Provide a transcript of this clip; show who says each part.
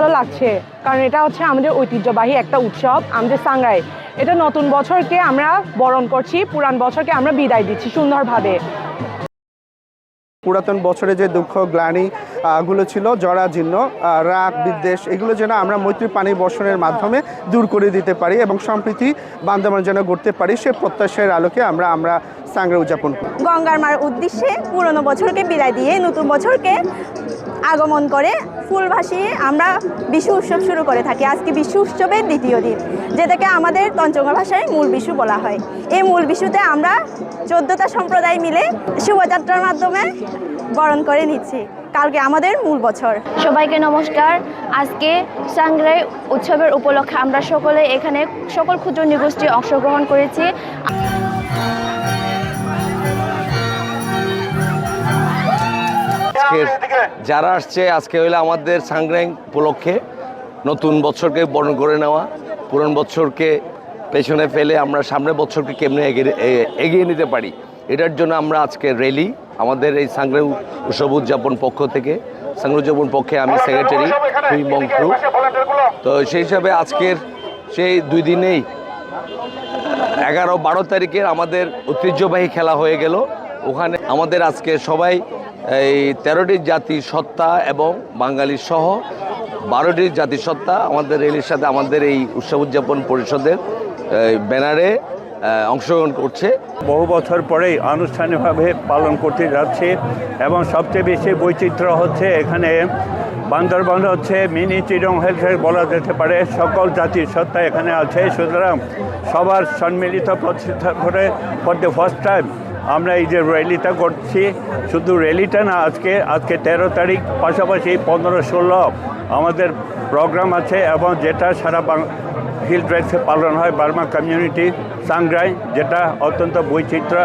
Speaker 1: ভালো লাগছে, কারণ এটা হচ্ছে আমাদের ঐতিহ্যবাহী একটা উৎসব, আমাদের সাংগ্রাই। এটা নতুন বছরকে আমরা বরণ করছি, পুরান বছরকে আমরা বিদায় দিচ্ছি সুন্দরভাবে।
Speaker 2: পুরাতন বছরে যে দুঃখ গ্লানি গুলো ছিল, জরাজীর্ণ রাগ বিদ্বেষ, এগুলো যেন আমরা মৈত্রী পানি বর্ষণের মাধ্যমে দূর করে দিতে পারি এবং সম্প্রীতি বান্ধবন যেন গড়তে পারি, সে প্রত্যাশার আলোকে আমরা সাংগ্রাই উদযাপন করি।
Speaker 3: গঙ্গার মার উদ্দেশ্যে পুরনো বছরকে বিদায় দিয়ে নতুন বছরকে আগমন করে ফুল ভাসিয়ে আমরা বিশু উৎসব শুরু করে থাকি। আজকে বিশু উৎসবের দ্বিতীয় দিন, যেটাকে আমাদের তঞ্চঙ্গা ভাষায় মূল বিশু বলা হয়। এই মূল বিশুতে আমরা 14টা সম্প্রদায় মিলে শোভাযাত্রার মাধ্যমে বরণ করে নিচ্ছি কালকে আমাদের মূল বছর।
Speaker 4: সবাইকে নমস্কার। আজকে সাংগ্রাই উৎসবের উপলক্ষে আমরা সকলে এখানে সকল ক্ষুদ্র নৃগোষ্ঠী অংশগ্রহণ করেছি।
Speaker 5: যারা আসছে আজকে হইলে আমাদের সাংগ্রাই উপলক্ষে নতুন বছরকে বরণ করে নেওয়া, পুরান বছরকে পেছনে ফেলে আমরা সামনের বছরকে কেমনে এগিয়ে নিতে পারি, এটার জন্য আমরা আজকে র্যালি আমাদের এই সাংগ্রাই উৎসব উদযাপন পক্ষ থেকে, সাংগ্রাই উদযাপন পক্ষে আমি সেক্রেটারি হুই মংক্রু। তো সেই হিসাবে আজকের সেই 2 দিনেই 11-12 তারিখের আমাদের ঐতিহ্যবাহী খেলা হয়ে গেল। ওখানে আমাদের আজকে সবাই এই 13টি জাতির সত্তা এবং বাঙালির সহ 12টি জাতির সত্তা আমাদের র্যালির সাথে আমাদের এই উৎসব উদযাপন পরিষদের ব্যানারে অংশগ্রহণ করছে।
Speaker 6: বহু বছর পরেই আনুষ্ঠানিকভাবে পালন করতে যাচ্ছে এবং সবচেয়ে বেশি বৈচিত্র্য হচ্ছে এখানে বান্দরবান হচ্ছে মিনি চিরং হেলথের বলা যেতে পারে, সকল জাতির সত্তা এখানে আছে। সুতরাং সবার সম্মিলিত প্রচেষ্টা করে ফর দ্য ফার্স্ট টাইম আমরা এই যে র্যালিটা করছি, শুধু র্যালিটা না, আজকে 13 তারিখ পাশাপাশি 15-16 আমাদের প্রোগ্রাম আছে এবং যেটা সারা হিল ট্রেক্সে পালন হয় বার্মা কমিউনিটি সাংগ্রাই, যেটা অত্যন্ত বৈচিত্র্য।